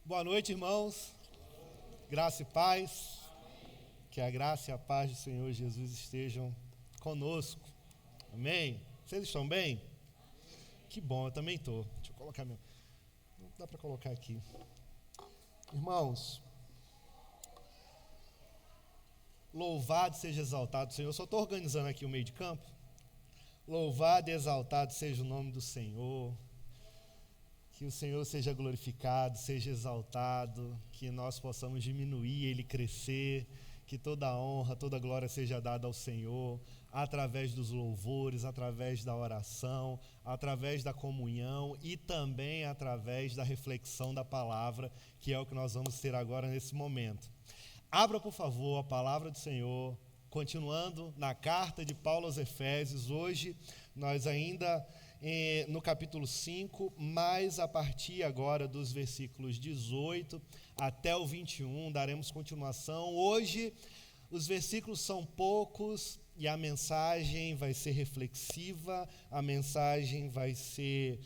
Boa noite, irmãos. Graça e paz. Que a graça e a paz do Senhor Jesus estejam conosco. Amém? Vocês estão bem? Que bom, eu também estou. Deixa eu colocar meu... Não dá para colocar aqui. Irmãos, louvado seja exaltado o Senhor. Eu só estou organizando aqui o meio de campo. Louvado e exaltado seja o nome do Senhor. Que o Senhor seja glorificado, seja exaltado, que nós possamos diminuir, Ele crescer, que toda a honra, toda a glória seja dada ao Senhor, através dos louvores, através da oração, através da comunhão e também através da reflexão da palavra, que é o que nós vamos ter agora nesse momento. Abra, por favor, a palavra do Senhor, continuando na carta de Paulo aos Efésios. Hoje nós ainda no capítulo 5, mas a partir agora dos versículos 18 até o 21, daremos continuação. Hoje os versículos são poucos e a mensagem vai ser reflexiva, a mensagem vai ser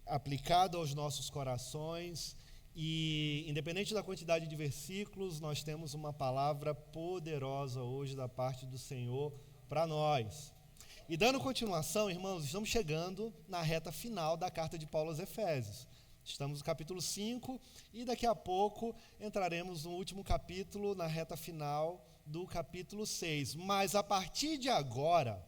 aplicada aos nossos corações e, independente da quantidade de versículos, nós temos uma palavra poderosa hoje da parte do Senhor para nós. E dando continuação, irmãos, estamos chegando na reta final da carta de Paulo aos Efésios. Estamos no capítulo 5 e daqui a pouco entraremos no último capítulo, na reta final do capítulo 6. Mas a partir de agora,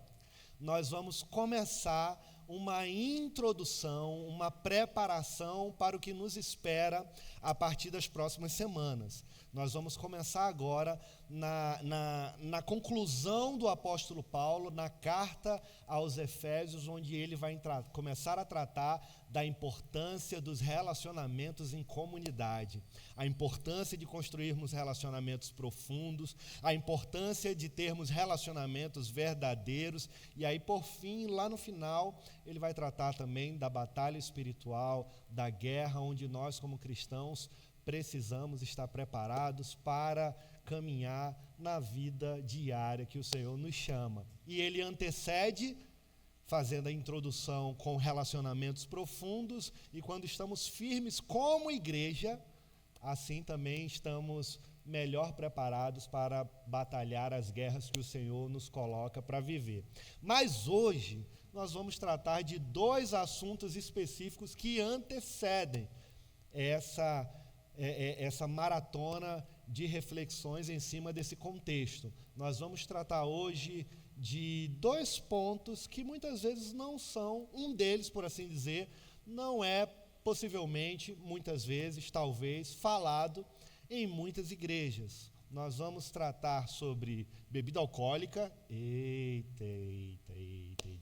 nós vamos começar uma introdução, uma preparação para o que nos espera a partir das próximas semanas. Nós vamos começar agora na conclusão do apóstolo Paulo, na carta aos Efésios, onde ele vai começar a tratar da importância dos relacionamentos em comunidade, a importância de construirmos relacionamentos profundos, a importância de termos relacionamentos verdadeiros, e aí, por fim, lá no final, ele vai tratar também da batalha espiritual, da guerra, onde nós, como cristãos, precisamos estar preparados para caminhar na vida diária que o Senhor nos chama. E ele antecede, fazendo a introdução com relacionamentos profundos, e quando estamos firmes como igreja, assim também estamos melhor preparados para batalhar as guerras que o Senhor nos coloca para viver. Mas hoje nós vamos tratar de dois assuntos específicos que antecedem essa maratona de reflexões em cima desse contexto. Nós vamos tratar hoje de dois pontos que muitas vezes não são, um deles, por assim dizer, não é possivelmente, muitas vezes, talvez, falado em muitas igrejas. Nós vamos tratar sobre bebida alcoólica. Eita,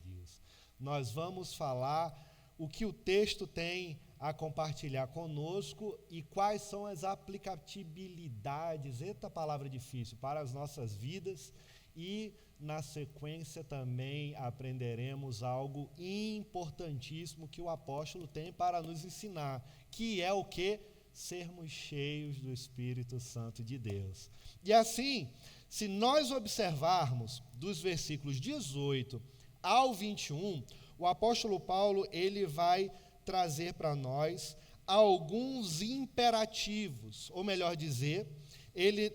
Deus. Nós vamos falar o que o texto tem a compartilhar conosco e quais são as aplicabilidades, eita palavra difícil, para as nossas vidas, e na sequência também aprenderemos algo importantíssimo que o apóstolo tem para nos ensinar, que é o que? Sermos cheios do Espírito Santo de Deus. E assim, se nós observarmos dos versículos 18 ao 21, o apóstolo Paulo, ele vai trazer para nós alguns imperativos, ou melhor dizer, ele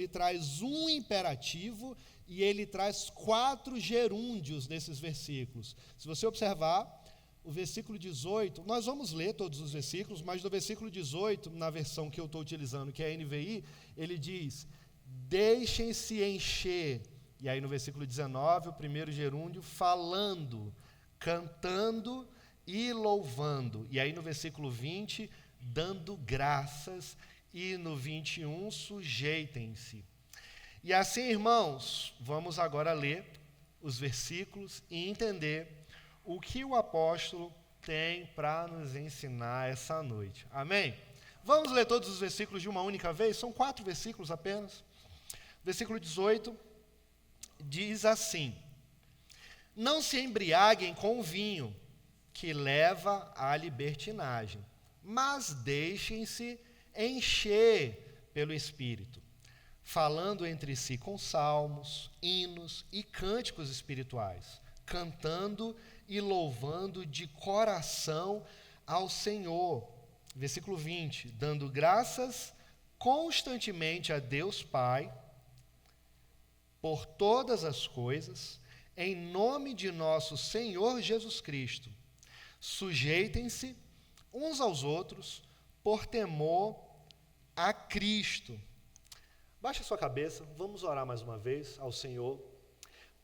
traz um imperativo e ele traz 4 gerúndios nesses versículos. Se você observar, o versículo 18, nós vamos ler todos os versículos, mas no versículo 18, na versão que eu estou utilizando, que é a NVI, ele diz: deixem-se encher. E aí no versículo 19, o primeiro gerúndio, falando, cantando e louvando. E aí no versículo 20, dando graças. E no 21, sujeitem-se. E assim, irmãos, vamos agora ler os versículos e entender o que o apóstolo tem para nos ensinar essa noite. Amém? Vamos ler todos os versículos de uma única vez? São 4 versículos apenas. Versículo 18 diz assim: não se embriaguem com o vinho, que leva à libertinagem, mas deixem-se encher pelo Espírito, falando entre si com salmos, hinos e cânticos espirituais, cantando e louvando de coração ao Senhor, Versículo 20, dando graças constantemente a Deus Pai por todas as coisas, em nome de nosso Senhor Jesus Cristo. Sujeitem-se uns aos outros por temor a Cristo. Baixe a sua cabeça, vamos orar mais uma vez ao Senhor.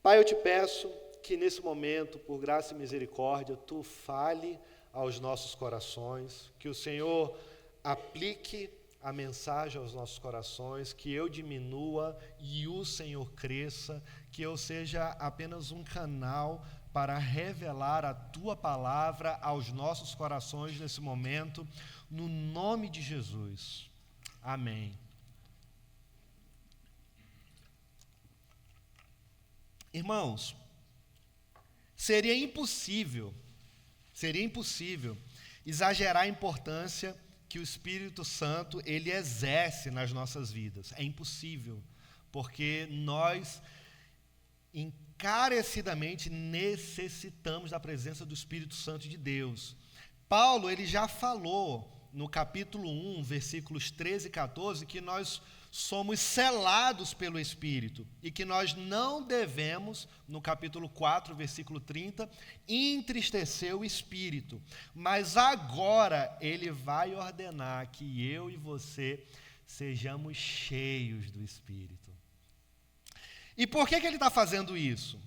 Pai, eu te peço que nesse momento, por graça e misericórdia, tu fale aos nossos corações, que o Senhor aplique a mensagem aos nossos corações, que eu diminua e o Senhor cresça, que eu seja apenas um canal para revelar a tua palavra aos nossos corações nesse momento, no nome de Jesus. Amém. Irmãos, seria impossível exagerar a importância que o Espírito Santo ele exerce nas nossas vidas. É impossível, porque nós encarecidamente necessitamos da presença do Espírito Santo de Deus. Paulo ele já falou no capítulo 1, versículos 13 e 14, que nós somos selados pelo Espírito e que nós não devemos, no capítulo 4, versículo 30, entristecer o Espírito. Mas agora ele vai ordenar que eu e você sejamos cheios do Espírito. E por que ele está fazendo isso?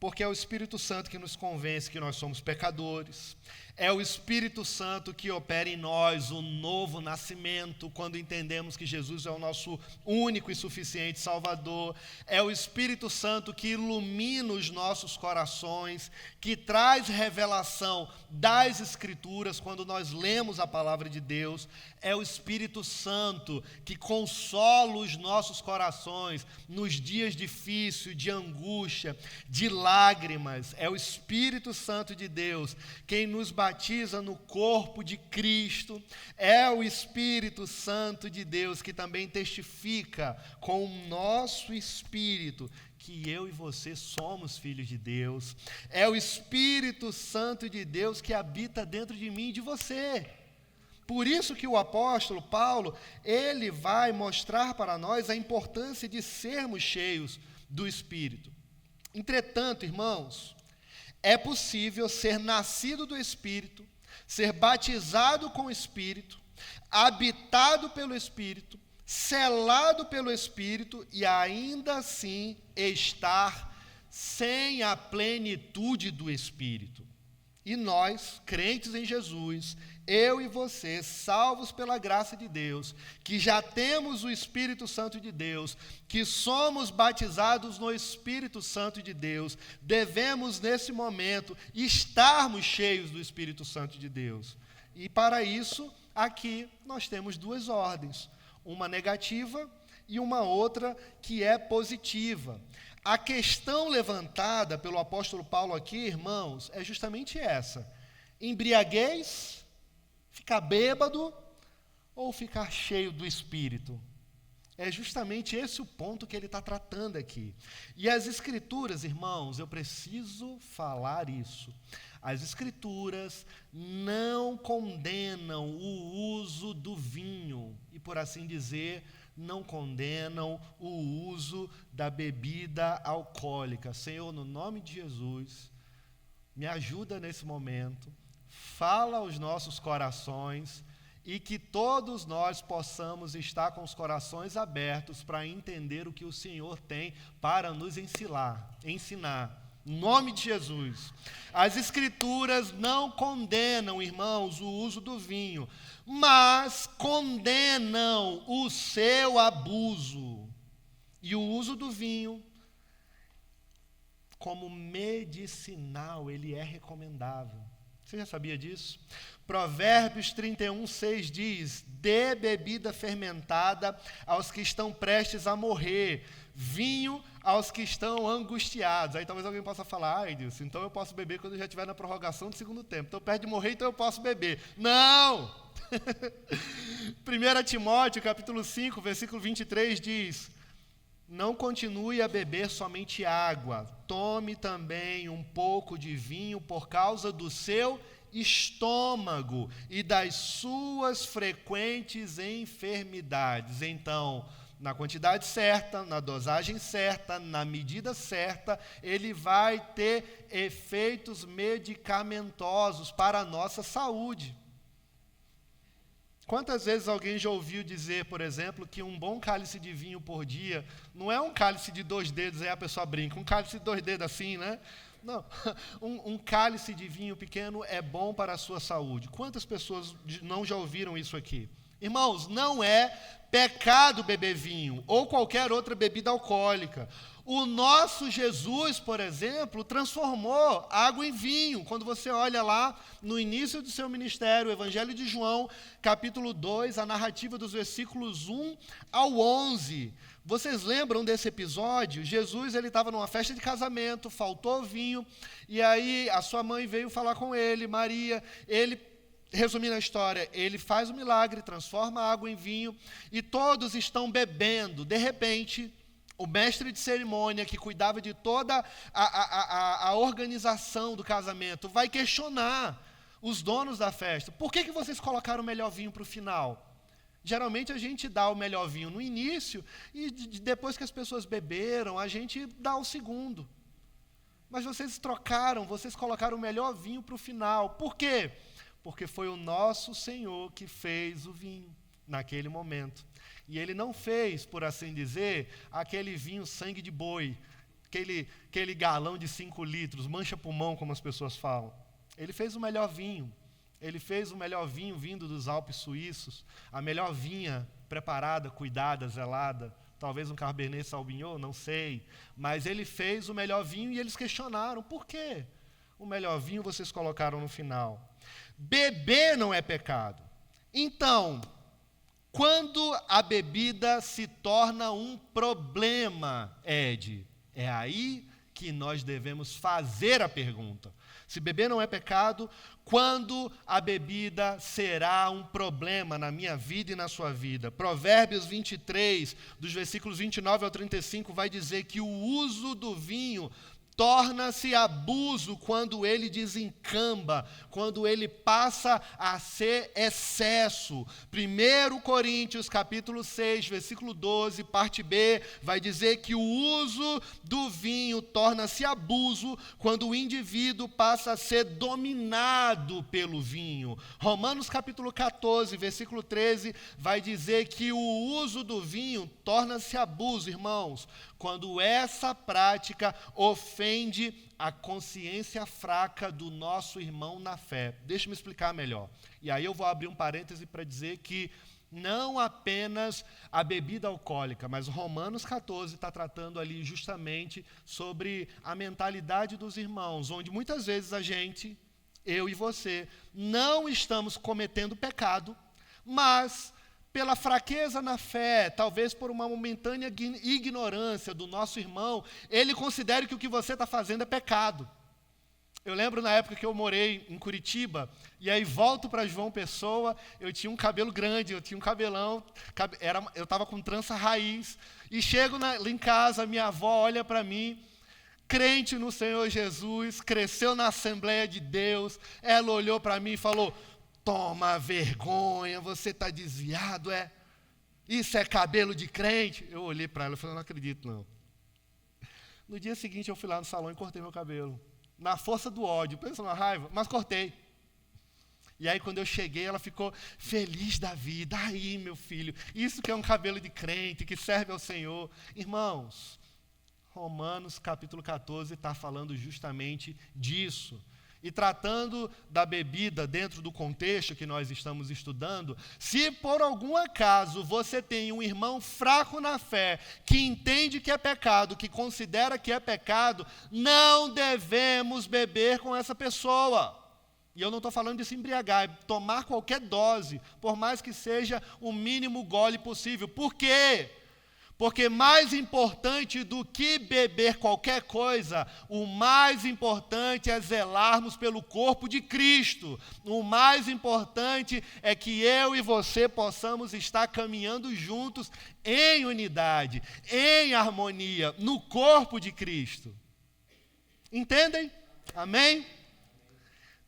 Porque é o Espírito Santo que nos convence que nós somos pecadores. É o Espírito Santo que opera em nós o novo nascimento, quando entendemos que Jesus é o nosso único e suficiente Salvador. É o Espírito Santo que ilumina os nossos corações, que traz revelação das Escrituras quando nós lemos a palavra de Deus. É o Espírito Santo que consola os nossos corações nos dias difíceis, de angústia, de lágrimas. É o Espírito Santo de Deus quem nos batiza no corpo de Cristo. É o Espírito Santo de Deus que também testifica com o nosso espírito que eu e você somos filhos de Deus. É o Espírito Santo de Deus que habita dentro de mim e de você. Por isso que o apóstolo Paulo, ele vai mostrar para nós a importância de sermos cheios do Espírito. Entretanto, irmãos, é possível ser nascido do Espírito, ser batizado com o Espírito, habitado pelo Espírito, selado pelo Espírito e ainda assim estar sem a plenitude do Espírito. E nós, crentes em Jesus, eu e você, salvos pela graça de Deus, que já temos o Espírito Santo de Deus, que somos batizados no Espírito Santo de Deus, devemos nesse momento estarmos cheios do Espírito Santo de Deus. E para isso, aqui nós temos duas ordens, uma negativa e uma outra que é positiva. A questão levantada pelo apóstolo Paulo aqui, irmãos, é justamente essa: embriaguez, ficar bêbado ou ficar cheio do Espírito? É justamente esse o ponto que ele está tratando aqui. E as Escrituras, irmãos, eu preciso falar isso. As Escrituras não condenam o uso do vinho e, por assim dizer, não condenam o uso da bebida alcoólica. Senhor, no nome de Jesus, me ajuda nesse momento, fala aos nossos corações e que todos nós possamos estar com os corações abertos para entender o que o Senhor tem para nos ensinar. Em nome de Jesus. As Escrituras não condenam, irmãos, o uso do vinho, mas condenam o seu abuso. E o uso do vinho, como medicinal, ele é recomendável. Você já sabia disso? Provérbios 31:6 diz: dê bebida fermentada aos que estão prestes a morrer, vinho aos que estão angustiados. Aí talvez alguém possa falar: ai, Deus, então eu posso beber quando eu já estiver na prorrogação do segundo tempo. Estou perto de morrer, então eu posso beber. Não! 1 Timóteo, capítulo 5, versículo 23 diz: não continue a beber somente água, tome também um pouco de vinho por causa do seu estômago e das suas frequentes enfermidades. Então, na quantidade certa, na dosagem certa, na medida certa, ele vai ter efeitos medicamentosos para a nossa saúde. Quantas vezes alguém já ouviu dizer, por exemplo, que um bom cálice de vinho por dia não é um cálice de 2 dedos, aí a pessoa brinca, um cálice de 2 dedos assim, né? Não, um cálice de vinho pequeno é bom para a sua saúde. Quantas pessoas não já ouviram isso aqui? Irmãos, não é pecado beber vinho ou qualquer outra bebida alcoólica. O nosso Jesus, por exemplo, transformou água em vinho. Quando você olha lá no início do seu ministério, o Evangelho de João, capítulo 2, a narrativa dos versículos 1 ao 11. Vocês lembram desse episódio? Jesus estava numa festa de casamento, faltou vinho, e aí a sua mãe veio falar com ele, Maria. Resumindo a história, ele faz o milagre, transforma a água em vinho, e todos estão bebendo. De repente, o mestre de cerimônia, que cuidava de toda a organização do casamento, vai questionar os donos da festa. Por que vocês colocaram o melhor vinho para o final? Geralmente a gente dá o melhor vinho no início e depois que as pessoas beberam, a gente dá o segundo. Mas vocês trocaram, vocês colocaram o melhor vinho para o final. Por quê? Porque foi o nosso Senhor que fez o vinho naquele momento. E ele não fez, por assim dizer, aquele vinho sangue de boi, aquele galão de 5 litros, mancha-pulmão, como as pessoas falam. Ele fez o melhor vinho. Ele fez o melhor vinho vindo dos Alpes suíços, a melhor vinha preparada, cuidada, zelada, talvez um Cabernet Sauvignon, não sei. Mas ele fez o melhor vinho e eles questionaram, por quê? O melhor vinho vocês colocaram no final. Beber não é pecado. Então, quando a bebida se torna um problema, Ed, é aí que nós devemos fazer a pergunta. Se beber não é pecado, quando a bebida será um problema na minha vida e na sua vida? Provérbios 23, dos versículos 29 ao 35, vai dizer que o uso do vinho torna-se abuso quando ele desencamba, quando ele passa a ser excesso. 1 Coríntios, capítulo 6, versículo 12, parte B, vai dizer que o uso do vinho torna-se abuso quando o indivíduo passa a ser dominado pelo vinho. Romanos, capítulo 14, versículo 13, vai dizer que o uso do vinho torna-se abuso, irmãos, quando essa prática ofende a consciência fraca do nosso irmão na fé. Deixa eu me explicar melhor. E aí eu vou abrir um parêntese para dizer que não apenas a bebida alcoólica, mas Romanos 14 está tratando ali justamente sobre a mentalidade dos irmãos, onde muitas vezes a gente, eu e você, não estamos cometendo pecado, mas pela fraqueza na fé, talvez por uma momentânea ignorância do nosso irmão, ele considere que o que você está fazendo é pecado. Eu lembro na época que eu morei em Curitiba, e aí volto para João Pessoa, eu tinha um cabelo grande, eu tinha um cabelão, eu estava com trança raiz, e chego lá em casa, minha avó olha para mim, crente no Senhor Jesus, cresceu na Assembleia de Deus, ela olhou para mim e falou: toma vergonha, você está desviado, é? Isso é cabelo de crente? Eu olhei para ela e falei: não acredito, não. No dia seguinte eu fui lá no salão e cortei meu cabelo. Na força do ódio, pensa na raiva, mas cortei. E aí quando eu cheguei, ela ficou feliz da vida. Aí, meu filho, isso que é um cabelo de crente, que serve ao Senhor. Irmãos, Romanos capítulo 14 está falando justamente disso. E tratando da bebida dentro do contexto que nós estamos estudando, se por algum acaso você tem um irmão fraco na fé, que entende que é pecado, que considera que é pecado, não devemos beber com essa pessoa. E eu não estou falando de se embriagar, é tomar qualquer dose, por mais que seja o mínimo gole possível. Por quê? Porque mais importante do que beber qualquer coisa, o mais importante é zelarmos pelo corpo de Cristo. O mais importante é que eu e você possamos estar caminhando juntos em unidade, em harmonia, no corpo de Cristo. Entendem? Amém?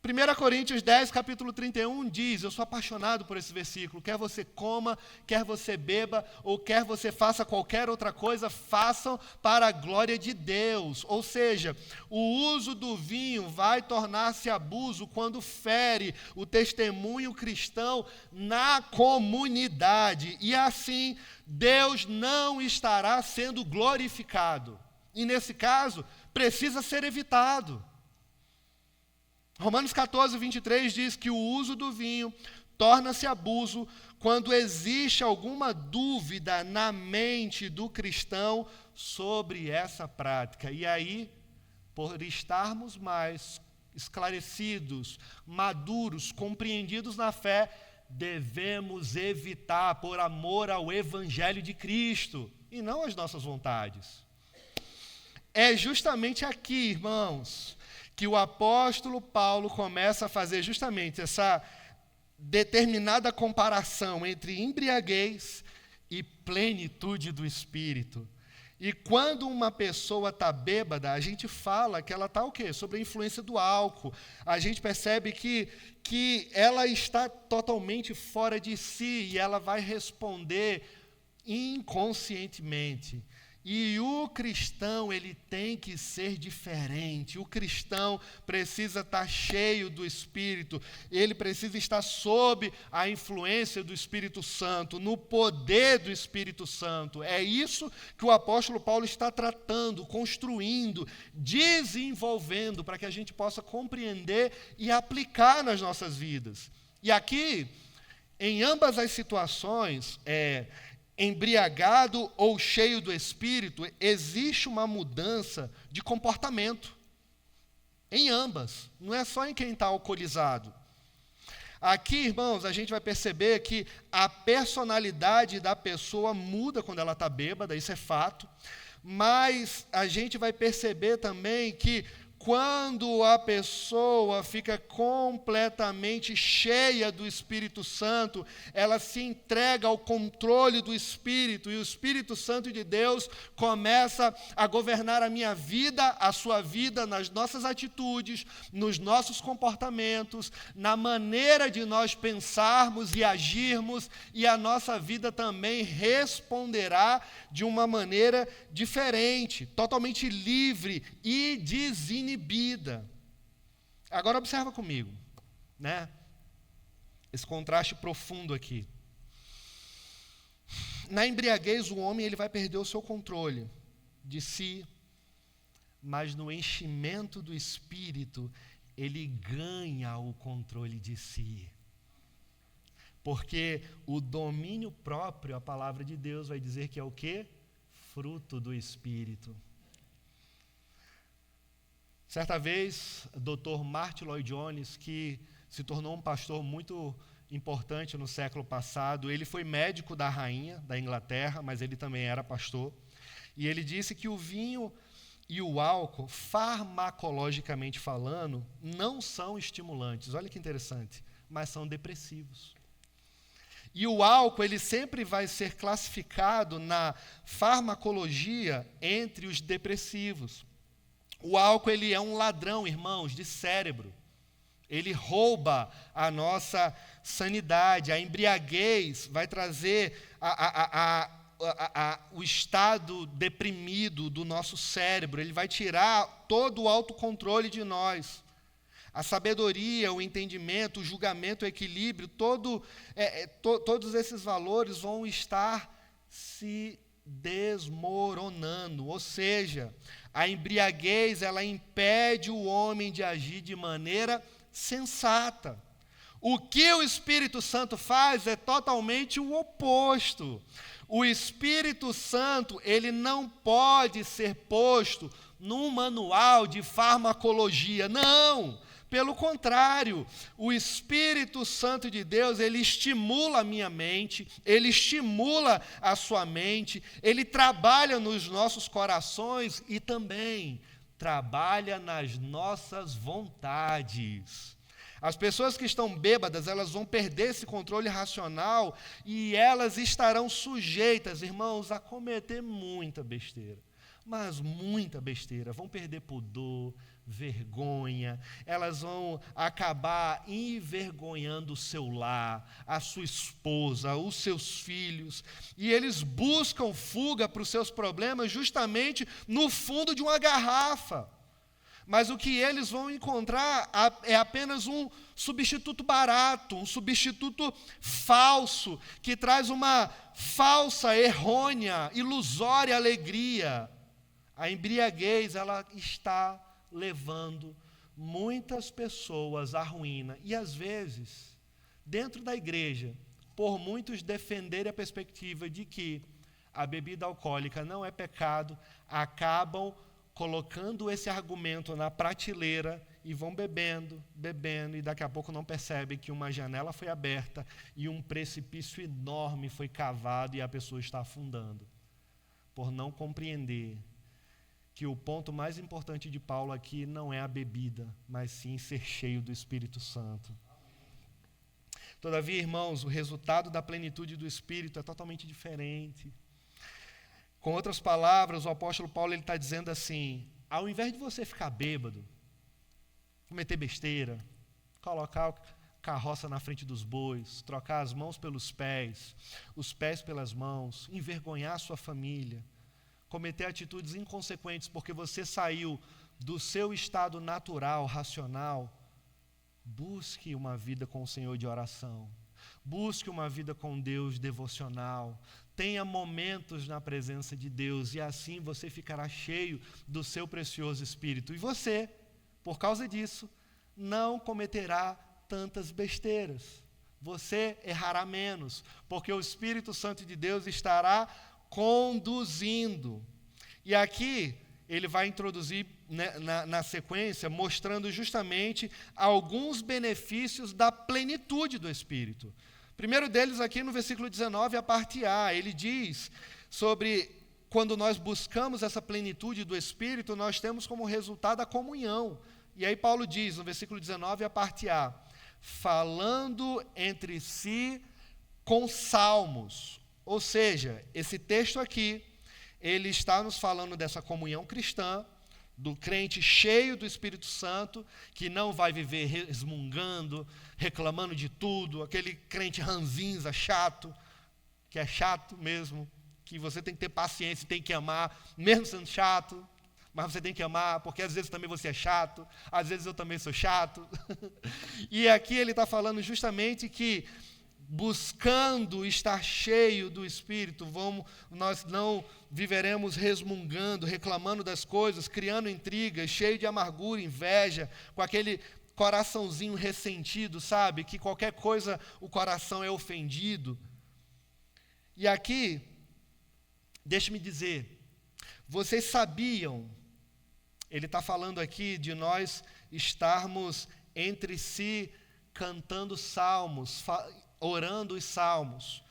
1 Coríntios 10, capítulo 31 diz, eu sou apaixonado por esse versículo, quer você coma, quer você beba, ou quer você faça qualquer outra coisa, façam para a glória de Deus. Ou seja, o uso do vinho vai tornar-se abuso quando fere o testemunho cristão na comunidade. E assim, Deus não estará sendo glorificado. E nesse caso, precisa ser evitado. Romanos 14, 23 diz que o uso do vinho torna-se abuso quando existe alguma dúvida na mente do cristão sobre essa prática. E aí, por estarmos mais esclarecidos, maduros, compreendidos na fé, devemos evitar por amor ao Evangelho de Cristo e não às nossas vontades. É justamente aqui, irmãos, que o apóstolo Paulo começa a fazer justamente essa determinada comparação entre embriaguez e plenitude do Espírito. E quando uma pessoa está bêbada, a gente fala que ela está o quê? Sob a influência do álcool. A gente percebe que ela está totalmente fora de si e ela vai responder inconscientemente. E o cristão, ele tem que ser diferente. O cristão precisa estar cheio do Espírito. Ele precisa estar sob a influência do Espírito Santo, no poder do Espírito Santo. É isso que o apóstolo Paulo está tratando, construindo, desenvolvendo, para que a gente possa compreender e aplicar nas nossas vidas. E aqui, em ambas as situações, embriagado ou cheio do Espírito, existe uma mudança de comportamento. Em ambas, não é só em quem está alcoolizado. Aqui, irmãos, a gente vai perceber que a personalidade da pessoa muda quando ela está bêbada, isso é fato. Mas a gente vai perceber também que quando a pessoa fica completamente cheia do Espírito Santo, ela se entrega ao controle do Espírito, e o Espírito Santo de Deus começa a governar a minha vida, a sua vida, nas nossas atitudes, nos nossos comportamentos, na maneira de nós pensarmos e agirmos, e a nossa vida também responderá de uma maneira diferente, totalmente livre e desinibida. Agora observa comigo, né? Esse contraste profundo aqui. Na embriaguez, o homem ele vai perder o seu controle de si, mas no enchimento do Espírito, ele ganha o controle de si. Porque o domínio próprio, a palavra de Deus vai dizer que é o quê? Fruto do Espírito. Certa vez, o Dr. Martyn Lloyd-Jones, que se tornou um pastor muito importante no século passado, ele foi médico da rainha da Inglaterra, mas ele também era pastor, e ele disse que o vinho e o álcool, farmacologicamente falando, não são estimulantes, olha que interessante, mas são depressivos. E o álcool, ele sempre vai ser classificado na farmacologia entre os depressivos. O álcool, ele é um ladrão, irmãos, de cérebro. Ele rouba a nossa sanidade. A embriaguez vai trazer o estado deprimido do nosso cérebro. Ele vai tirar todo o autocontrole de nós. A sabedoria, o entendimento, o julgamento, o equilíbrio, todos esses valores vão estar se desmoronando. Ou seja, a embriaguez, ela impede o homem de agir de maneira sensata. O que o Espírito Santo faz é totalmente o oposto. O Espírito Santo, ele não pode ser posto num manual de farmacologia. Não! Pelo contrário, o Espírito Santo de Deus, ele estimula a minha mente, ele estimula a sua mente, ele trabalha nos nossos corações e também trabalha nas nossas vontades. As pessoas que estão bêbadas, elas vão perder esse controle racional e elas estarão sujeitas, irmãos, a cometer muita besteira. Mas muita besteira, vão perder pudor, vergonha, elas vão acabar envergonhando o seu lar, a sua esposa, os seus filhos, e eles buscam fuga para os seus problemas justamente no fundo de uma garrafa. Mas o que eles vão encontrar é apenas um substituto barato, um substituto falso, que traz uma falsa, errônea, ilusória alegria. A embriaguez, ela está levando muitas pessoas à ruína. E às vezes, dentro da igreja, por muitos defenderem a perspectiva de que a bebida alcoólica não é pecado, acabam colocando esse argumento na prateleira e vão bebendo, e daqui a pouco não percebem que uma janela foi aberta e um precipício enorme foi cavado e a pessoa está afundando, por não compreender que o ponto mais importante de Paulo aqui não é a bebida, mas sim ser cheio do Espírito Santo. Todavia, irmãos, o resultado da plenitude do Espírito é totalmente diferente. Com outras palavras, o apóstolo Paulo está dizendo assim: ao invés de você ficar bêbado, cometer besteira, colocar a carroça na frente dos bois, trocar as mãos pelos pés, os pés pelas mãos, envergonhar sua família, cometer atitudes inconsequentes porque você saiu do seu estado natural, racional, busque uma vida com o Senhor de oração, busque uma vida com Deus devocional, tenha momentos na presença de Deus e assim você ficará cheio do seu precioso Espírito. E você, por causa disso, não cometerá tantas besteiras. Você errará menos, porque o Espírito Santo de Deus estará conduzindo. E aqui ele vai introduzir, né, na sequência, mostrando justamente alguns benefícios da plenitude do Espírito. O primeiro deles aqui no versículo 19, a parte A, ele diz sobre quando nós buscamos essa plenitude do Espírito, nós temos como resultado a comunhão. E aí Paulo diz no versículo 19, a parte A, falando entre si com salmos. Ou seja, esse texto aqui, ele está nos falando dessa comunhão cristã, do crente cheio do Espírito Santo, que não vai viver resmungando, reclamando de tudo, aquele crente ranzinza, chato, que é chato mesmo, que você tem que ter paciência, tem que amar, mesmo sendo chato, mas você tem que amar, porque às vezes também você é chato, às vezes eu também sou chato. E aqui ele está falando justamente que buscando estar cheio do Espírito, nós não viveremos resmungando, reclamando das coisas, criando intrigas, cheio de amargura, inveja, com aquele coraçãozinho ressentido, sabe? Que qualquer coisa o coração é ofendido. E aqui, deixe-me dizer, vocês sabiam, ele está falando aqui de nós estarmos entre si cantando salmos, orando os salmos.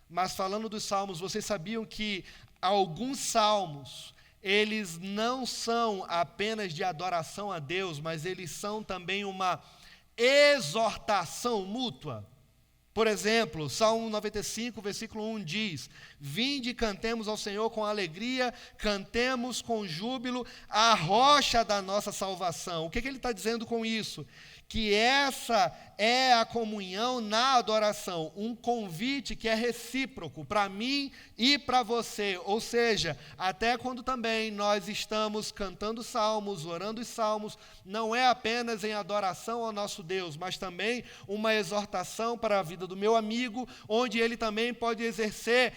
Mas falando dos salmos, vocês sabiam que alguns salmos, eles não são apenas de adoração a Deus, mas eles são também uma exortação mútua? Por exemplo, Salmo 95, versículo 1 diz: vinde e cantemos ao Senhor com alegria, cantemos com júbilo a rocha da nossa salvação. O que ele está dizendo com isso? Que essa é a comunhão na adoração, um convite que é recíproco para mim e para você, ou seja, até quando também nós estamos cantando salmos, orando os salmos, não é apenas em adoração ao nosso Deus, mas também uma exortação para a vida do meu amigo, onde ele também pode exercer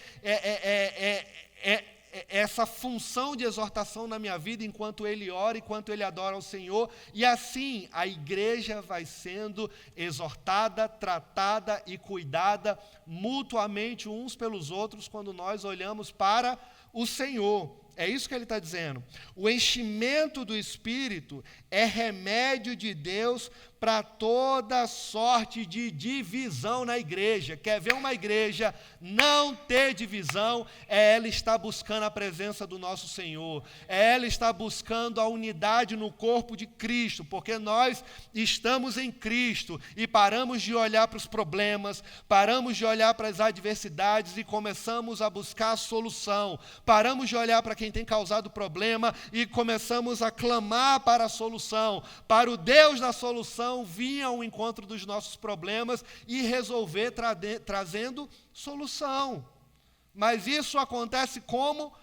essa função de exortação na minha vida, enquanto ele ora, enquanto ele adora ao Senhor, e assim a igreja vai sendo exortada, tratada e cuidada mutuamente uns pelos outros, quando nós olhamos para o Senhor. É isso que ele está dizendo. O enchimento do Espírito é remédio de Deus para toda sorte de divisão na igreja. Quer ver uma igreja não ter divisão? É ela estar buscando a presença do nosso Senhor. É ela estar buscando a unidade no corpo de Cristo, porque nós estamos em Cristo e paramos de olhar para os problemas, paramos de olhar para as adversidades e começamos a buscar a solução. Paramos de olhar para quem quem tem causado problema e começamos a clamar para a solução, para o Deus da solução vir ao encontro dos nossos problemas e resolver trazendo solução. Mas isso acontece como?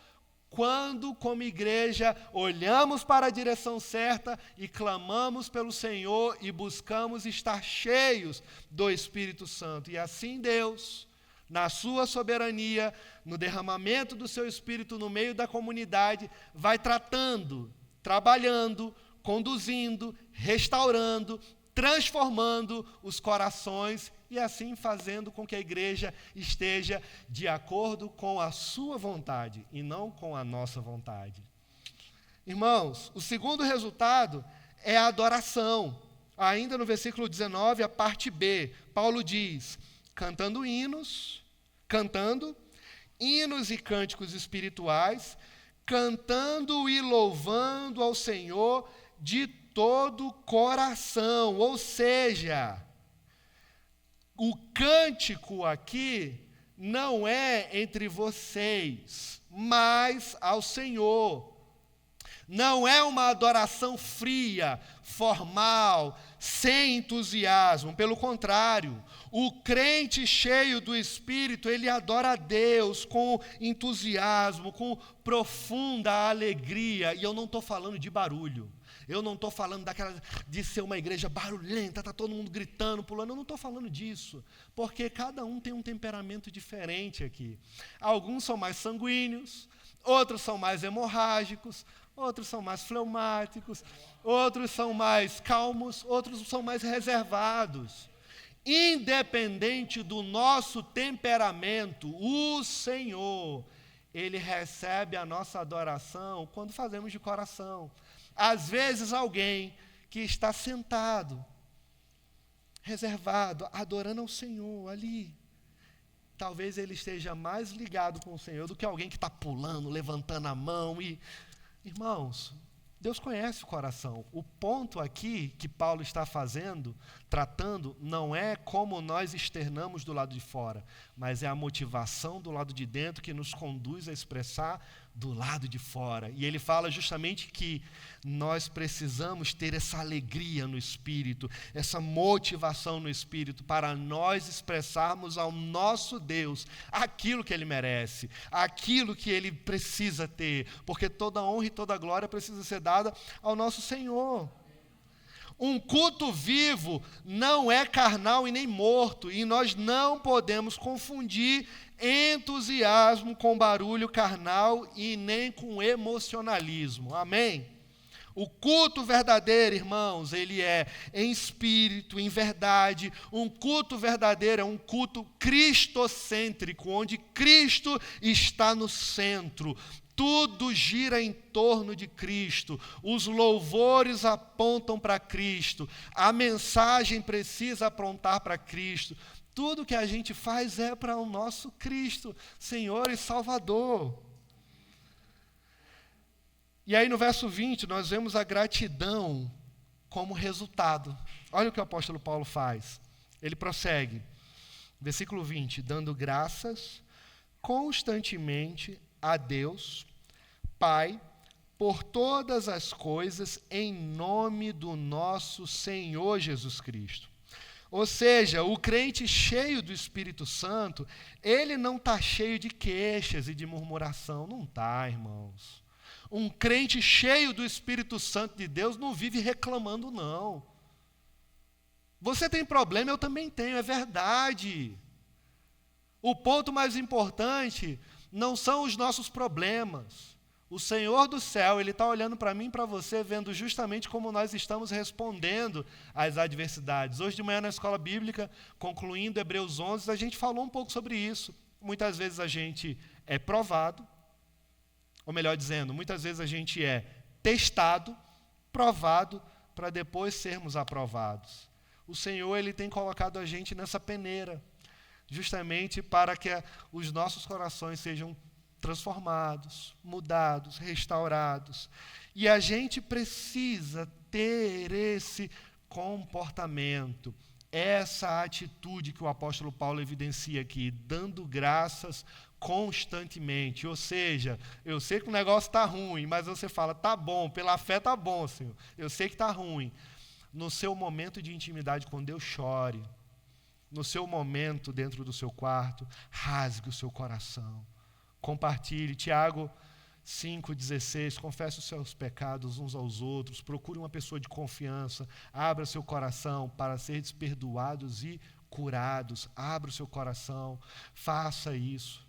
Quando, como igreja, olhamos para a direção certa e clamamos pelo Senhor e buscamos estar cheios do Espírito Santo. E assim Deus, na sua soberania, no derramamento do seu Espírito no meio da comunidade, vai tratando, trabalhando, conduzindo, restaurando, transformando os corações e assim fazendo com que a igreja esteja de acordo com a sua vontade e não com a nossa vontade. Irmãos, o segundo resultado é a adoração. Ainda no versículo 19, a parte B, Paulo diz: cantando hinos e cânticos espirituais, cantando e louvando ao Senhor de todo o coração. Ou seja, o cântico aqui não é entre vocês, mas ao Senhor. Não é uma adoração fria, formal, sem entusiasmo. Pelo contrário, o crente cheio do Espírito, ele adora a Deus com entusiasmo, com profunda alegria. E eu não estou falando de barulho. Eu não estou falando de ser uma igreja barulhenta, está todo mundo gritando, pulando. Eu não estou falando disso, porque cada um tem um temperamento diferente aqui. Alguns são mais sanguíneos, outros são mais hemorrágicos, outros são mais fleumáticos, outros são mais calmos, outros são mais reservados. Independente do nosso temperamento, o Senhor, Ele recebe a nossa adoração quando fazemos de coração. Às vezes alguém que está sentado, reservado, adorando ao Senhor ali, talvez ele esteja mais ligado com o Senhor do que alguém que está pulando, levantando a mão. E, irmãos, Deus conhece o coração. O ponto aqui que Paulo está tratando, não é como nós externamos do lado de fora, mas é a motivação do lado de dentro que nos conduz a expressar do lado de fora. E ele fala justamente que nós precisamos ter essa alegria no Espírito, essa motivação no Espírito, para nós expressarmos ao nosso Deus aquilo que Ele merece, aquilo que Ele precisa ter, porque toda honra e toda glória precisa ser dada ao nosso Senhor. Um culto vivo não é carnal e nem morto, e nós não podemos confundir entusiasmo com barulho carnal e nem com emocionalismo. Amém? O culto verdadeiro, irmãos, ele é em espírito, em verdade. Um culto verdadeiro é um culto cristocêntrico, onde Cristo está no centro. Tudo gira em torno de Cristo, os louvores apontam para Cristo, a mensagem precisa apontar para Cristo. Tudo que a gente faz é para o nosso Cristo, Senhor e Salvador. E aí no verso 20 nós vemos a gratidão como resultado. Olha o que o apóstolo Paulo faz. Ele prossegue, versículo 20, dando graças constantemente a Deus, Pai, por todas as coisas, em nome do nosso Senhor Jesus Cristo. Ou seja, o crente cheio do Espírito Santo, ele não está cheio de queixas e de murmuração. Não está, irmãos. Um crente cheio do Espírito Santo de Deus não vive reclamando, não. Você tem problema, eu também tenho, é verdade. O ponto mais importante não são os nossos problemas. O Senhor do céu, Ele está olhando para mim e para você, vendo justamente como nós estamos respondendo às adversidades. Hoje de manhã na escola bíblica, concluindo Hebreus 11, a gente falou um pouco sobre isso. Muitas vezes a gente é provado, ou melhor dizendo, muitas vezes a gente é testado, provado, para depois sermos aprovados. O Senhor, Ele tem colocado a gente nessa peneira, justamente para que os nossos corações sejam transformados, mudados, restaurados. E a gente precisa ter esse comportamento. essa atitude que o apóstolo Paulo evidencia aqui, dando graças constantemente. Ou seja, eu sei que o negócio está ruim, mas você fala, tá bom, pela fé tá bom, Senhor. Eu sei que está ruim. No seu momento de intimidade com Deus, chore. No seu momento dentro do seu quarto, rasgue o seu coração. Compartilhe. Tiago 5,16, confesse os seus pecados uns aos outros, procure uma pessoa de confiança, abra seu coração para ser perdoados e curados. Abra o seu coração, faça isso.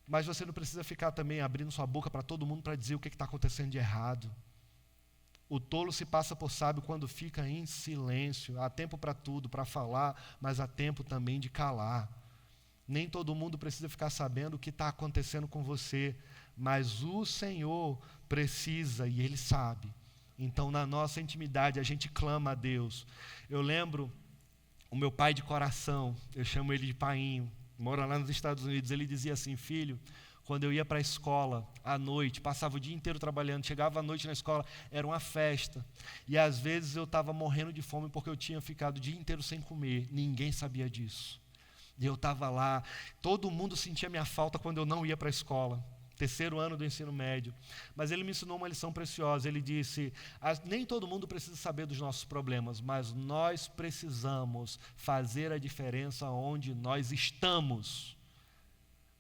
Mas você não precisa ficar também abrindo sua boca para todo mundo para dizer o que está acontecendo de errado. O tolo se passa por sábio quando fica em silêncio. Há tempo para tudo, para falar, mas há tempo também de calar. Nem todo mundo precisa ficar sabendo o que está acontecendo com você, mas o Senhor precisa e Ele sabe. Então, na nossa intimidade, a gente clama a Deus. Eu lembro o meu pai de coração, eu chamo ele de Painho, mora lá nos Estados Unidos, ele dizia assim, filho, quando eu ia para a escola, à noite, passava o dia inteiro trabalhando, chegava à noite na escola, era uma festa. E às vezes eu estava morrendo de fome porque eu tinha ficado o dia inteiro sem comer, ninguém sabia disso. E eu estava lá, todo mundo sentia minha falta quando eu não ia para a escola. 3º ano do ensino médio. Mas ele me ensinou uma lição preciosa. Ele disse, nem todo mundo precisa saber dos nossos problemas, mas nós precisamos fazer a diferença onde nós estamos.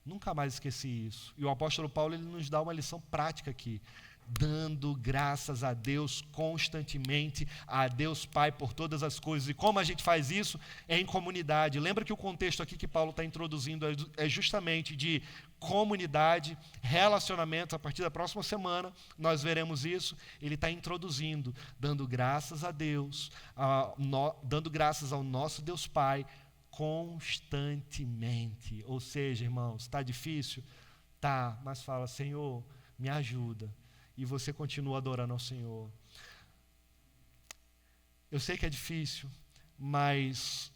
Nunca mais esqueci isso. E o apóstolo Paulo ele nos dá uma lição prática aqui. Dando graças a Deus constantemente, a Deus Pai por todas as coisas. E como a gente faz isso? É em comunidade. Lembra que o contexto aqui que Paulo está introduzindo é justamente de comunidade, relacionamento. A partir da próxima semana nós veremos isso. Ele está introduzindo, dando graças a Deus, dando graças ao nosso Deus Pai constantemente. Ou seja, irmãos, está difícil? Tá, mas fala, Senhor, me ajuda. E você continua adorando ao Senhor. Eu sei que é difícil, mas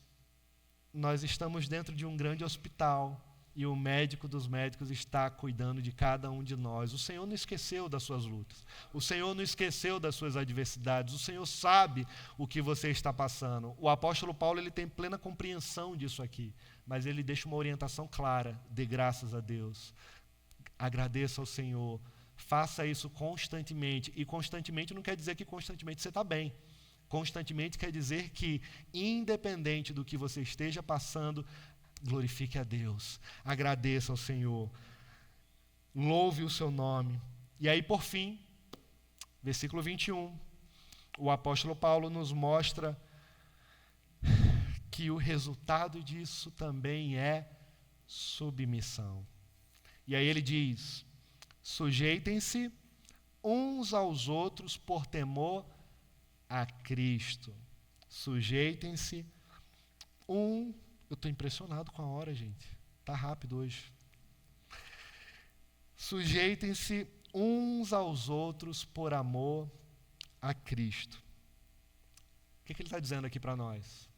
nós estamos dentro de um grande hospital e o médico dos médicos está cuidando de cada um de nós. O Senhor não esqueceu das suas lutas. O Senhor não esqueceu das suas adversidades. O Senhor sabe o que você está passando. O apóstolo Paulo ele tem plena compreensão disso aqui, mas ele deixa uma orientação clara. Dê graças a Deus. Agradeça ao Senhor. Faça isso constantemente. E constantemente não quer dizer que constantemente você está bem. Constantemente quer dizer que, independente do que você esteja passando, glorifique a Deus. Agradeça ao Senhor. Louve o seu nome. E aí, por fim, versículo 21, o apóstolo Paulo nos mostra que o resultado disso também é submissão. E aí ele diz, sujeitem-se uns aos outros por temor a Cristo. Sujeitem-se Eu estou impressionado com a hora, gente. Está rápido hoje. Sujeitem-se uns aos outros por amor a Cristo. O que ele está dizendo aqui para nós?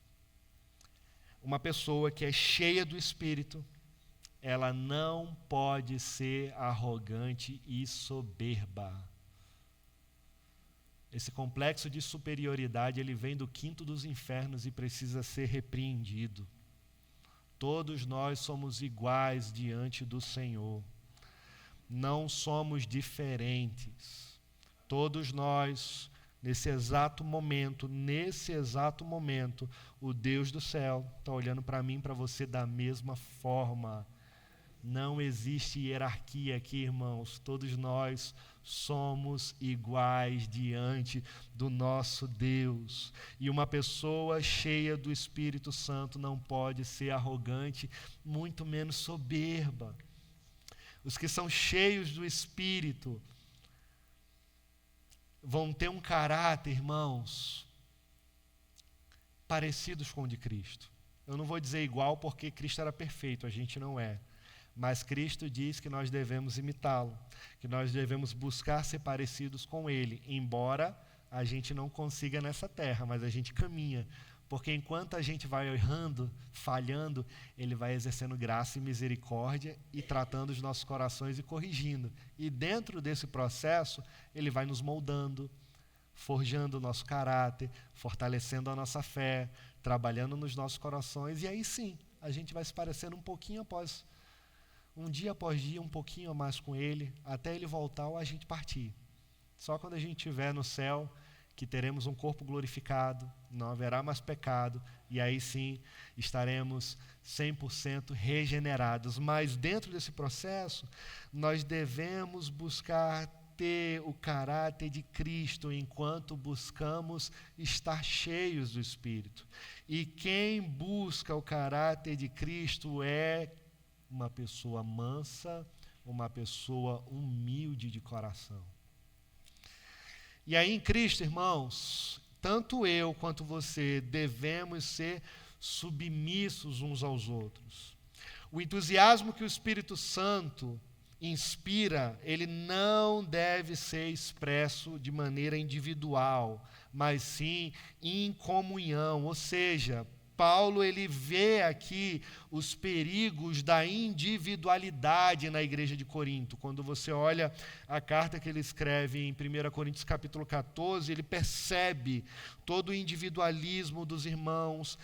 Uma pessoa que é cheia do Espírito, ela não pode ser arrogante e soberba. Esse complexo de superioridade, ele vem do quinto dos infernos e precisa ser repreendido. Todos nós somos iguais diante do Senhor. Não somos diferentes. Todos nós, nesse exato momento, o Deus do céu está olhando para mim e para você da mesma forma. Não existe hierarquia aqui, irmãos. Todos nós somos iguais diante do nosso Deus. E uma pessoa cheia do Espírito Santo não pode ser arrogante, muito menos soberba. Os que são cheios do Espírito vão ter um caráter, irmãos, parecidos com o de Cristo. Eu não vou dizer igual porque Cristo era perfeito, a gente não é. Mas Cristo diz que nós devemos imitá-lo, que nós devemos buscar ser parecidos com Ele, embora a gente não consiga nessa terra, mas a gente caminha, porque enquanto a gente vai errando, falhando, Ele vai exercendo graça e misericórdia e tratando os nossos corações e corrigindo. E dentro desse processo, Ele vai nos moldando, forjando o nosso caráter, fortalecendo a nossa fé, trabalhando nos nossos corações, e aí sim, a gente vai se parecendo um dia após dia, um pouquinho a mais com Ele, até Ele voltar ou a gente partir. Só quando a gente estiver no céu, que teremos um corpo glorificado, não haverá mais pecado, e aí sim estaremos 100% regenerados. Mas dentro desse processo, nós devemos buscar ter o caráter de Cristo enquanto buscamos estar cheios do Espírito. E quem busca o caráter de Cristo é uma pessoa mansa, uma pessoa humilde de coração. E aí em Cristo, irmãos, tanto eu quanto você devemos ser submissos uns aos outros. O entusiasmo que o Espírito Santo inspira, ele não deve ser expresso de maneira individual, mas sim em comunhão. Ou seja, Paulo ele vê aqui os perigos da individualidade na igreja de Corinto. Quando você olha a carta que ele escreve em 1 Coríntios capítulo 14, ele percebe todo o individualismo dos irmãos,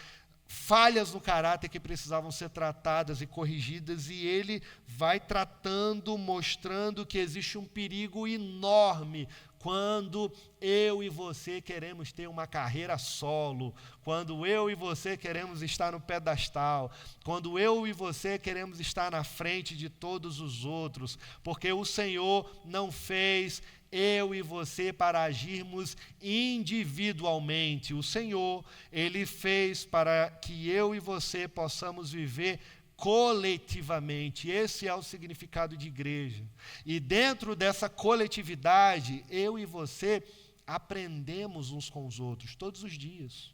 falhas no caráter que precisavam ser tratadas e corrigidas, e ele vai tratando, mostrando que existe um perigo enorme quando eu e você queremos ter uma carreira solo, quando eu e você queremos estar no pedestal, quando eu e você queremos estar na frente de todos os outros, porque o Senhor não fez eu e você para agirmos individualmente. O Senhor, Ele fez para que eu e você possamos viver coletivamente. Esse é o significado de igreja. E dentro dessa coletividade, eu e você aprendemos uns com os outros todos os dias.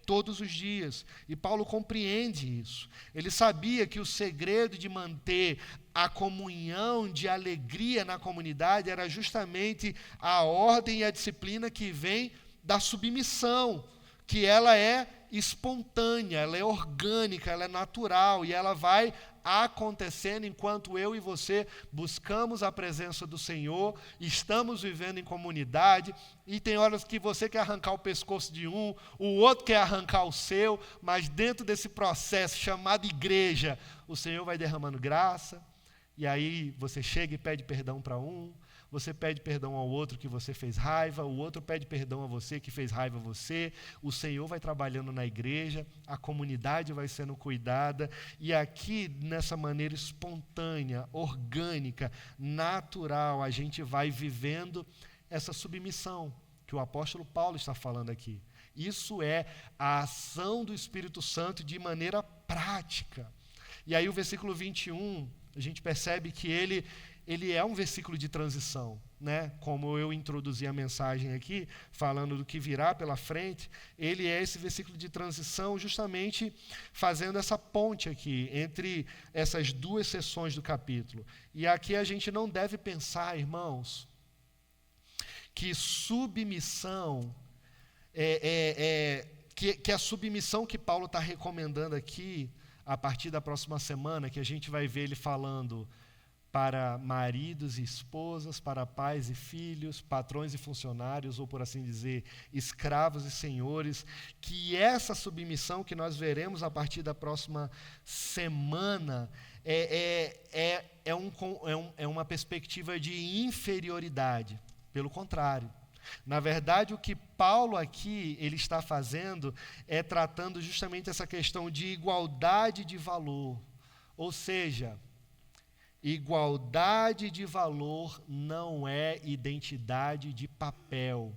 Todos os dias. E Paulo compreende isso. Ele sabia que o segredo de manter a comunhão de alegria na comunidade era justamente a ordem e a disciplina que vem da submissão, que ela é espontânea, ela é orgânica, ela é natural e ela vai acontecendo enquanto eu e você buscamos a presença do Senhor, estamos vivendo em comunidade, e tem horas que você quer arrancar o pescoço de um, o outro quer arrancar o seu, mas dentro desse processo chamado igreja, o Senhor vai derramando graça, e aí você chega e pede perdão para um, você pede perdão ao outro que você fez raiva, o outro pede perdão a você que fez raiva a você, o Senhor vai trabalhando na igreja, a comunidade vai sendo cuidada, e aqui, nessa maneira espontânea, orgânica, natural, a gente vai vivendo essa submissão que o apóstolo Paulo está falando aqui. Isso é a ação do Espírito Santo de maneira prática. E aí o versículo 21, a gente percebe que ele é um versículo de transição, né? Como eu introduzi a mensagem aqui, falando do que virá pela frente, ele é esse versículo de transição justamente fazendo essa ponte aqui entre essas duas seções do capítulo. E aqui a gente não deve pensar, irmãos, que submissão que a submissão que Paulo está recomendando aqui, a partir da próxima semana, que a gente vai ver ele falando para maridos e esposas, para pais e filhos, patrões e funcionários, ou por assim dizer, escravos e senhores, que essa submissão que nós veremos a partir da próxima semana é uma perspectiva de inferioridade. Pelo contrário. Na verdade, o que Paulo aqui ele está fazendo é tratando justamente essa questão de igualdade de valor. Ou seja, igualdade de valor não é identidade de papel.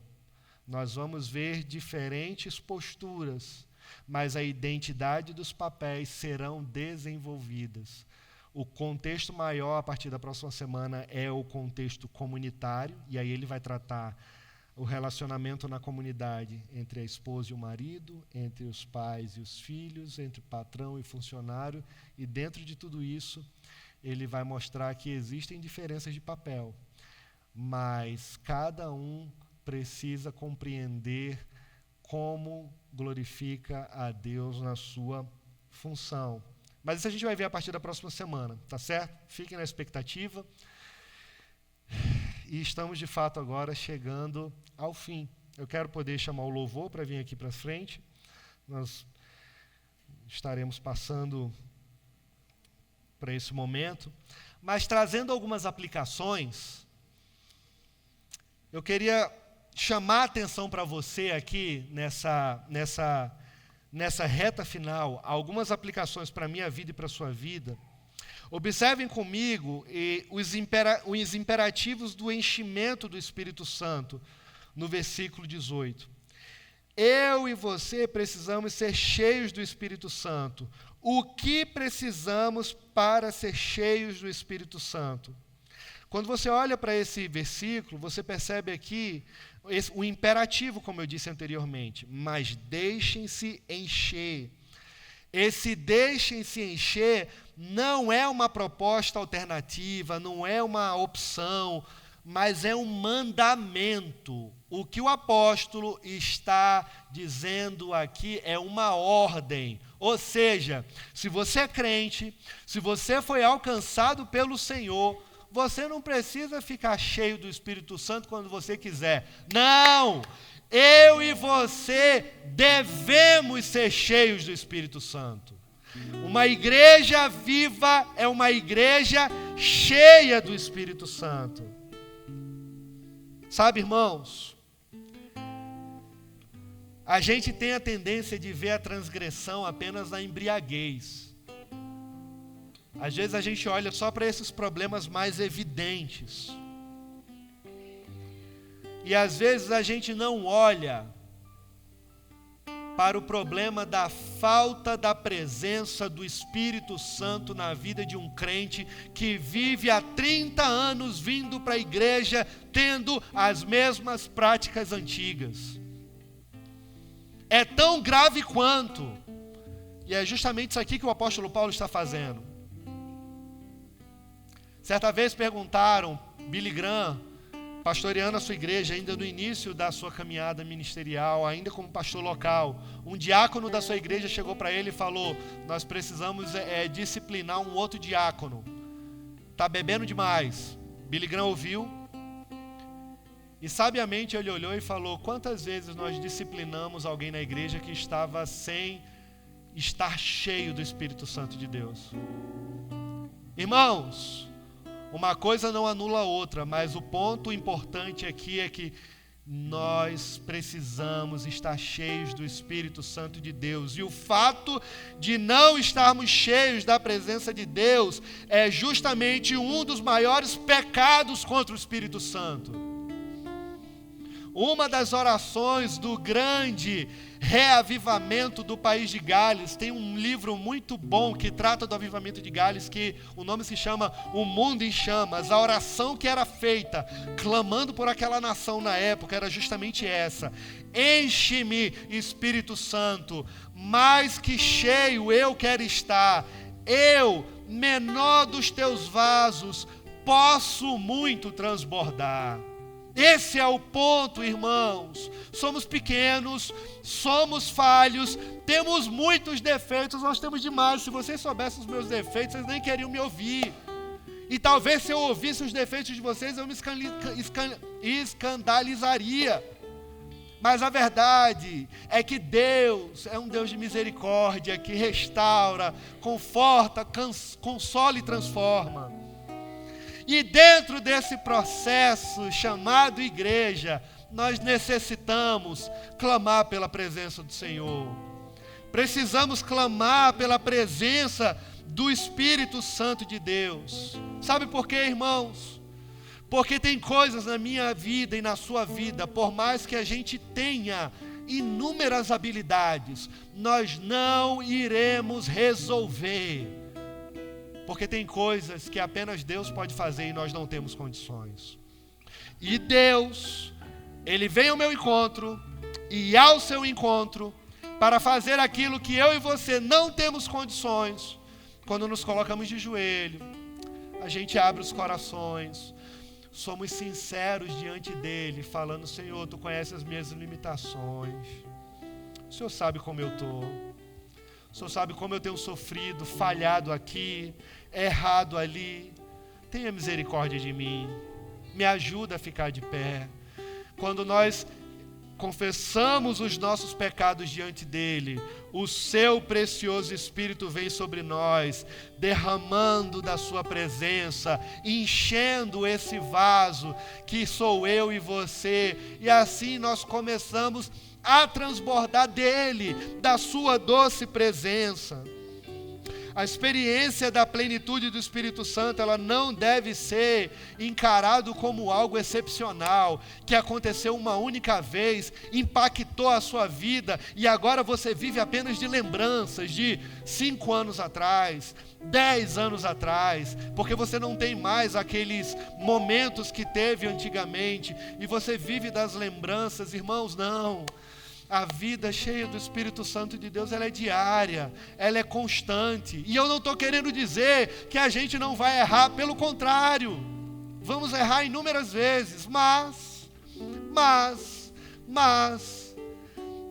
Nós vamos ver diferentes posturas, mas a identidade dos papéis serão desenvolvidas. O contexto maior, a partir da próxima semana, é o contexto comunitário, e aí ele vai tratar o relacionamento na comunidade entre a esposa e o marido, entre os pais e os filhos, entre o patrão e o funcionário, e dentro de tudo isso, ele vai mostrar que existem diferenças de papel, mas cada um precisa compreender como glorifica a Deus na sua função. Mas isso a gente vai ver a partir da próxima semana, tá certo? Fiquem na expectativa. E estamos, de fato, agora chegando ao fim eu quero poder chamar o louvor para vir aqui para frente. Nós estaremos passando para esse momento, mas trazendo algumas aplicações, eu queria chamar a atenção para você aqui nessa reta final, algumas aplicações para a minha vida e para a sua vida. Observem comigo os imperativos do enchimento do Espírito Santo, no versículo 18. Eu e você precisamos ser cheios do Espírito Santo. O que precisamos para ser cheios do Espírito Santo? Quando você olha para esse versículo, você percebe aqui o imperativo, como eu disse anteriormente, mas deixem-se encher. Esse deixem-se encher não é uma proposta alternativa, não é uma opção, mas é um mandamento. O que o apóstolo está dizendo aqui é uma ordem. Ou seja, se você é crente, se você foi alcançado pelo Senhor, você não precisa ficar cheio do Espírito Santo quando você quiser. Não! Eu e você devemos ser cheios do Espírito Santo. Uma igreja viva é uma igreja cheia do Espírito Santo. Sabe, irmãos, a gente tem a tendência de ver a transgressão apenas na embriaguez. Às vezes a gente olha só para esses problemas mais evidentes. E às vezes a gente não olha para o problema da falta da presença do Espírito Santo na vida de um crente que vive há 30 anos vindo para a igreja, tendo as mesmas práticas antigas. É tão grave quanto. E é justamente isso aqui que o apóstolo Paulo está fazendo. Certa vez perguntaram, Billy Graham, pastoreando a sua igreja, ainda no início da sua caminhada ministerial, ainda como pastor local, um diácono da sua igreja chegou para ele e falou: nós precisamos disciplinar um outro diácono, está bebendo demais. Billy Graham ouviu e sabiamente ele olhou e falou: quantas vezes nós disciplinamos alguém na igreja que estava sem estar cheio do Espírito Santo de Deus? Irmãos, uma coisa não anula a outra, mas o ponto importante aqui é que nós precisamos estar cheios do Espírito Santo de Deus. E o fato de não estarmos cheios da presença de Deus é justamente um dos maiores pecados contra o Espírito Santo. Uma das orações do grande reavivamento do país de Gales, tem um livro muito bom que trata do avivamento de Gales, que o nome se chama O Mundo em Chamas. A oração que era feita, clamando por aquela nação na época, era justamente essa: enche-me, Espírito Santo, mais que cheio eu quero estar. Eu, menor dos teus vasos, posso muito transbordar. Esse é o ponto, irmãos. Somos pequenos, somos falhos, temos muitos defeitos, nós temos demais. Se vocês soubessem os meus defeitos, vocês nem queriam me ouvir. E talvez se eu ouvisse os defeitos de vocês, eu me escandalizaria. Mas a verdade é que Deus é um Deus de misericórdia, que restaura, conforta, consola e transforma. E dentro desse processo chamado igreja, nós necessitamos clamar pela presença do Senhor. Precisamos clamar pela presença do Espírito Santo de Deus. Sabe por quê, irmãos? Porque tem coisas na minha vida e na sua vida, por mais que a gente tenha inúmeras habilidades, nós não iremos resolver. Porque tem coisas que apenas Deus pode fazer e nós não temos condições. E Deus, Ele vem ao meu encontro e ao seu encontro para fazer aquilo que eu e você não temos condições. Quando nos colocamos de joelho, a gente abre os corações, somos sinceros diante dEle, falando: Senhor, Tu conheces as minhas limitações. O Senhor sabe como eu estou. O Senhor sabe como eu tenho sofrido, falhado aqui, errado ali. Tenha misericórdia de mim. Me ajuda a ficar de pé. Quando nós confessamos os nossos pecados diante dele, o seu precioso Espírito vem sobre nós, derramando da sua presença, enchendo esse vaso que sou eu e você, e assim nós começamos a transbordar dele, da sua doce presença. A experiência da plenitude do Espírito Santo, ela não deve ser encarado como algo excepcional, que aconteceu uma única vez, impactou a sua vida, e agora você vive apenas de lembranças de 5 anos atrás, 10 anos atrás, porque você não tem mais aqueles momentos que teve antigamente, e você vive das lembranças. Irmãos, não. A vida cheia do Espírito Santo de Deus, ela é diária, ela é constante. E eu não estou querendo dizer que a gente não vai errar, pelo contrário, vamos errar inúmeras vezes, mas,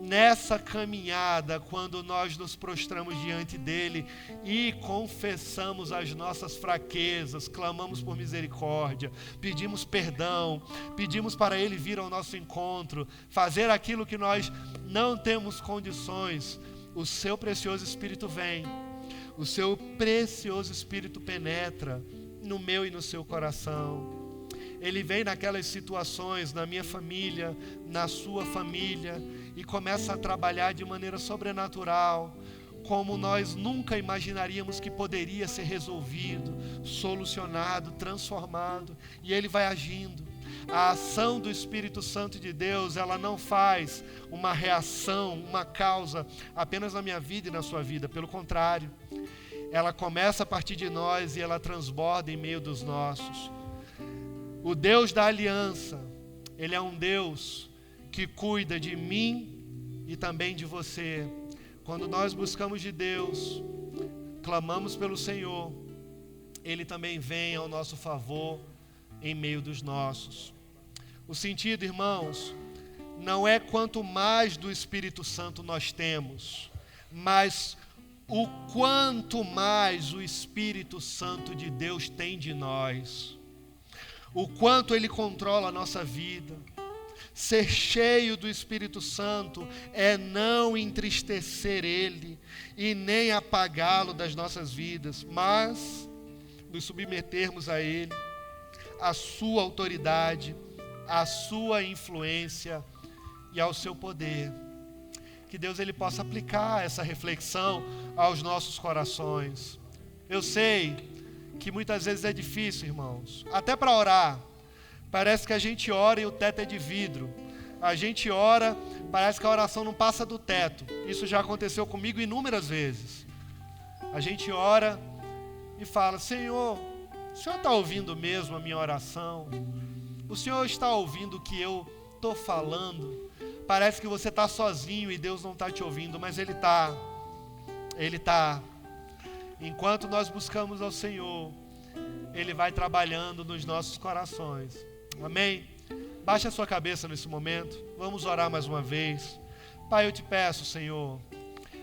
nessa caminhada, quando nós nos prostramos diante dele e confessamos as nossas fraquezas, clamamos por misericórdia, pedimos perdão, pedimos para ele vir ao nosso encontro, fazer aquilo que nós não temos condições, o seu precioso Espírito vem, o seu precioso Espírito penetra no meu e no seu coração. Ele vem naquelas situações, na minha família, na sua família, e começa a trabalhar de maneira sobrenatural, como nós nunca imaginaríamos que poderia ser resolvido, solucionado, transformado, e ele vai agindo. A ação do Espírito Santo de Deus, ela não faz uma reação, uma causa apenas na minha vida e na sua vida, pelo contrário, ela começa a partir de nós e ela transborda em meio dos nossos. O Deus da aliança, ele é um Deus que cuida de mim e também de você. Quando nós buscamos de Deus, clamamos pelo Senhor, ele também vem ao nosso favor em meio dos nossos. O sentido, irmãos, não é quanto mais do Espírito Santo nós temos, mas o quanto mais o Espírito Santo de Deus tem de nós. O quanto ele controla a nossa vida. Ser cheio do Espírito Santo é não entristecer ele e nem apagá-lo das nossas vidas, mas nos submetermos a ele, à sua autoridade, à sua influência e ao seu poder. Que Deus ele possa aplicar essa reflexão aos nossos corações. Eu sei que muitas vezes é difícil, irmãos, até para orar. Parece que a gente ora e o teto é de vidro. A gente ora, parece que a oração não passa do teto. Isso já aconteceu comigo inúmeras vezes. A gente ora e fala: Senhor, o Senhor está ouvindo mesmo a minha oração? O Senhor está ouvindo o que eu estou falando? Parece que você está sozinho e Deus não está te ouvindo, mas Ele está. Ele está. Enquanto nós buscamos ao Senhor, Ele vai trabalhando nos nossos corações. Amém? Baixe a sua cabeça nesse momento. Vamos orar mais uma vez. Pai, eu te peço, Senhor,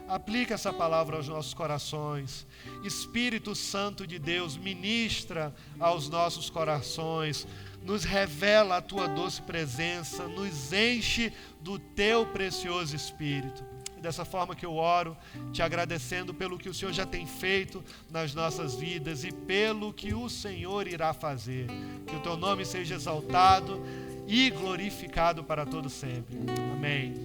aplica essa palavra aos nossos corações. Espírito Santo de Deus, ministra aos nossos corações. Nos revela a tua doce presença. Nos enche do teu precioso Espírito. E dessa forma que eu oro, te agradecendo pelo que o Senhor já tem feito nas nossas vidas e pelo que o Senhor irá fazer. Que o teu nome seja exaltado e glorificado para todo sempre. Amém.